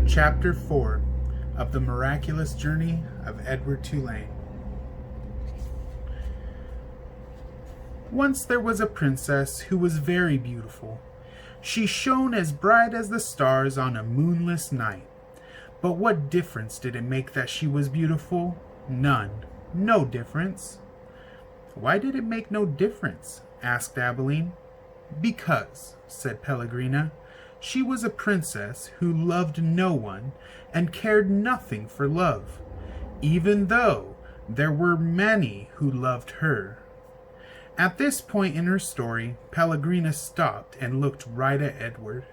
Chapter 4 of the Miraculous Journey of Edward Tulane. Once there was a princess who was very beautiful. She shone as bright as the stars on a moonless night. But what difference did it make that she was beautiful? None. No difference. Why did it make no difference? Asked Abilene. Because, said Pellegrina, she was a princess who loved no one and cared nothing for love, even though there were many who loved her. At this point in her story, Pellegrina stopped and looked right at Edward.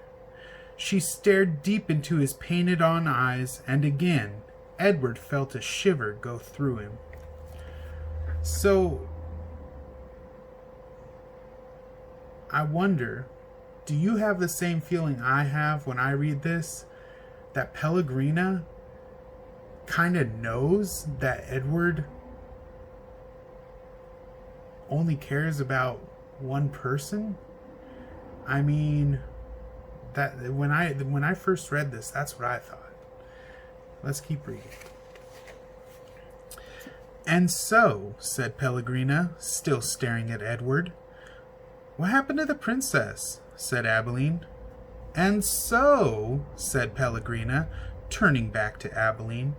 She stared deep into his painted-on eyes, and again Edward felt a shiver go through him. So, I wonder, do you have the same feeling I have when I read this? That Pellegrina kind of knows that Edward only cares about one person? I mean, that when I first read this, that's what I thought. Let's keep reading. And so, said Pellegrina, still staring at Edward. What happened to the princess? Said Abilene. And so, said Pellegrina, turning back to Abilene,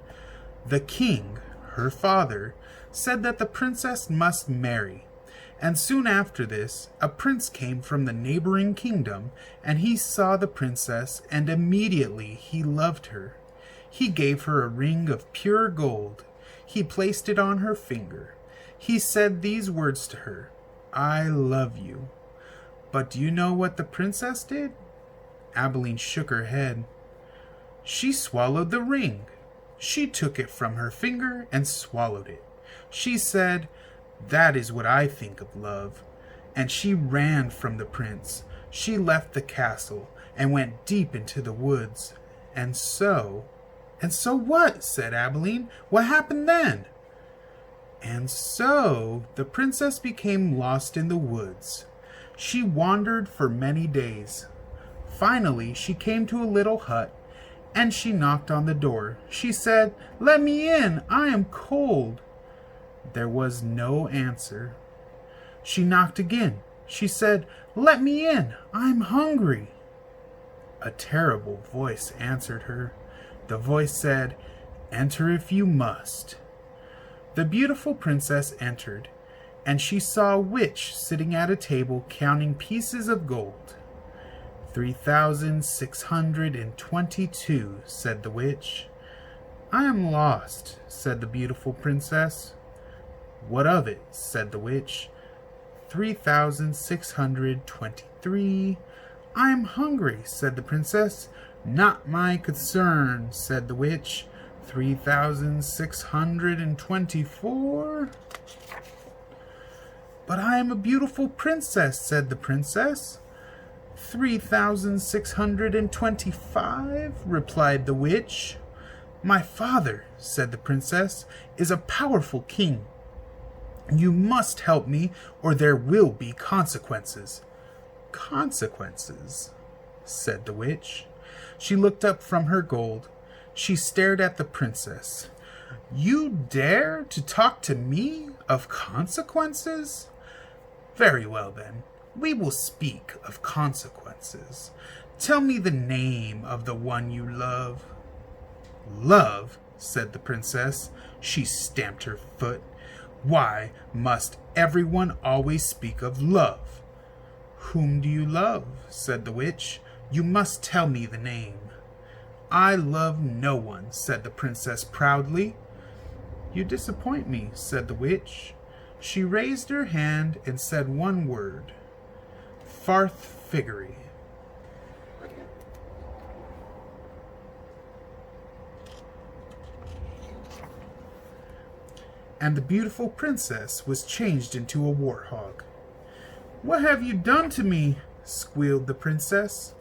the king, her father, said that the princess must marry. And soon after this, a prince came from the neighboring kingdom, and he saw the princess, and immediately he loved her. He gave her a ring of pure gold. He placed it on her finger. He said these words to her, I love you. But do you know what the princess did? Abilene shook her head. She swallowed the ring. She took it from her finger and swallowed it. She said, that is what I think of love. And she ran from the prince. She left the castle and went deep into the woods. And so what? Said Abilene. What happened then? And so the princess became lost in the woods. She wandered for many days. Finally, she came to a little hut, and she knocked on the door. She said, let me in, I am cold. There was no answer. She knocked again. She said, let me in, I'm hungry. A terrible voice answered her. The voice said, enter if you must. The beautiful princess entered, and she saw a witch sitting at a table counting pieces of gold. 3,622, said the witch. I am lost, said the beautiful princess. What of it? Said the witch. 3,623. I am hungry, said the princess. Not my concern, said the witch. 3,624. But I am a beautiful princess, said the princess. 3,625, replied the witch. My father, said the princess, is a powerful king. You must help me, or there will be consequences. Consequences, said the witch. She looked up from her gold. She stared at the princess. You dare to talk to me of consequences? Very well, then. We will speak of consequences. Tell me the name of the one you love. Love, said the princess. She stamped her foot. Why must everyone always speak of love? Whom do you love? Said the witch. You must tell me the name. I love no one, said the princess proudly. You disappoint me, said the witch. She raised her hand and said one word. Farthfiggery. And the beautiful princess was changed into a warthog. What have you done to me? Squealed the princess.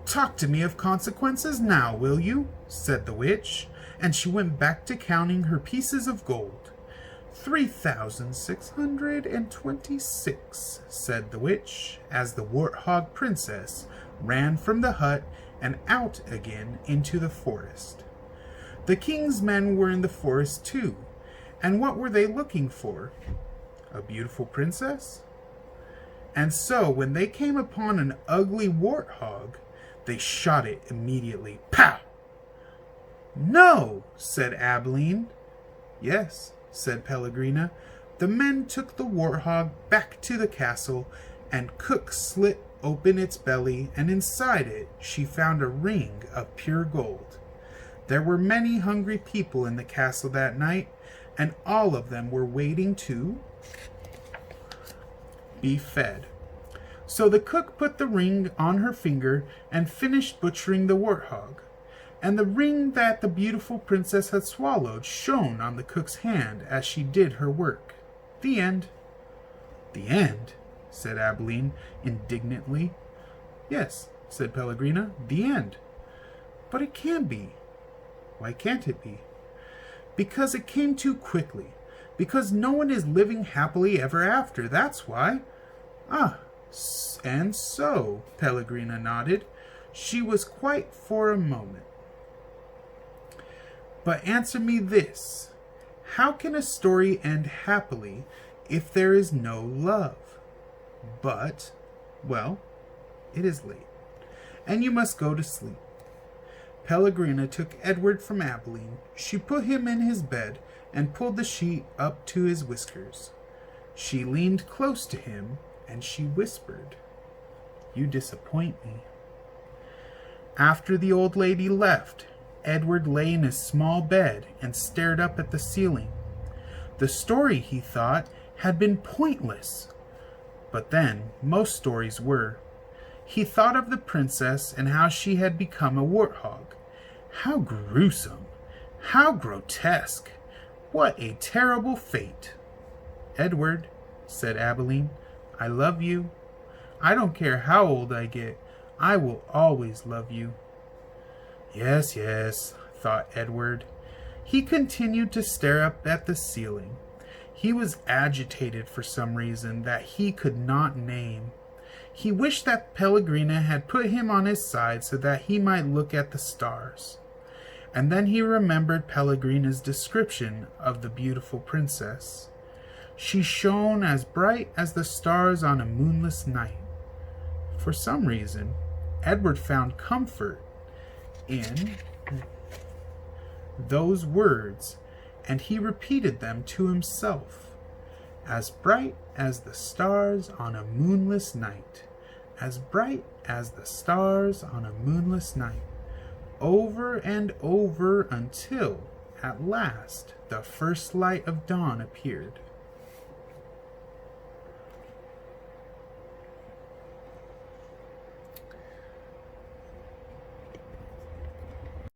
Talk to me of consequences now, will you? Said the witch, and she went back to counting her pieces of gold. 3,626, said the witch, as the warthog princess ran from the hut and out again into the forest. The king's men were in the forest too, and what were they looking for? A beautiful princess? And so when they came upon an ugly warthog, they shot it immediately. Pow! No, said Abilene. Yes, said Pellegrina. The men took the warthog back to the castle, and cook slit open its belly, and inside it she found a ring of pure gold. There were many hungry people in the castle that night, and all of them were waiting to be fed. So the cook put the ring on her finger and finished butchering the warthog. And the ring that the beautiful princess had swallowed shone on the cook's hand as she did her work. The end. The end, said Abilene indignantly. Yes, said Pellegrina, the end. But it can be. Why can't it be? Because it came too quickly. Because no one is living happily ever after, that's why. Ah, and so, Pellegrina nodded. She was quiet for a moment. But answer me this. How can a story end happily if there is no love? But, well, it is late, and you must go to sleep. Pellegrina took Edward from Abilene. She put him in his bed and pulled the sheet up to his whiskers. She leaned close to him, and she whispered, "You disappoint me." After the old lady left, Edward lay in his small bed and stared up at the ceiling. The story, he thought, had been pointless. But then, most stories were. He thought of the princess and how she had become a warthog. How gruesome! How grotesque! What a terrible fate! "Edward," said Abilene, "I love you. I don't care how old I get. I will always love you." Yes, yes, thought Edward. He continued to stare up at the ceiling. He was agitated for some reason that he could not name. He wished that Pellegrina had put him on his side so that he might look at the stars. And then he remembered Pellegrina's description of the beautiful princess. She shone as bright as the stars on a moonless night. For some reason, Edward found comfort in those words, and he repeated them to himself. As bright as the stars on a moonless night. As bright as the stars on a moonless night. Over and over until, at last, the first light of dawn appeared.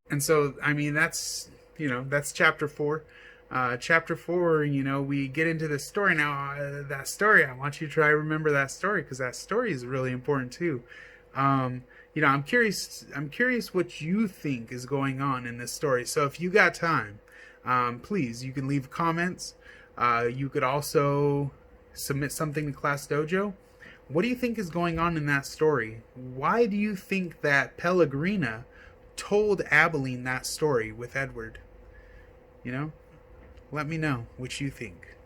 And so, I mean, that's chapter 4. Chapter 4, we get into the story. Now, that story, I want you to try to remember that story, because that story is really important too. I'm curious what you think is going on in this story. So if you got time, please, you can leave comments. You could also submit something to Class Dojo. What do you think is going on in that story? Why do you think that Pellegrina told Abilene that story with Edward? Let me know what you think.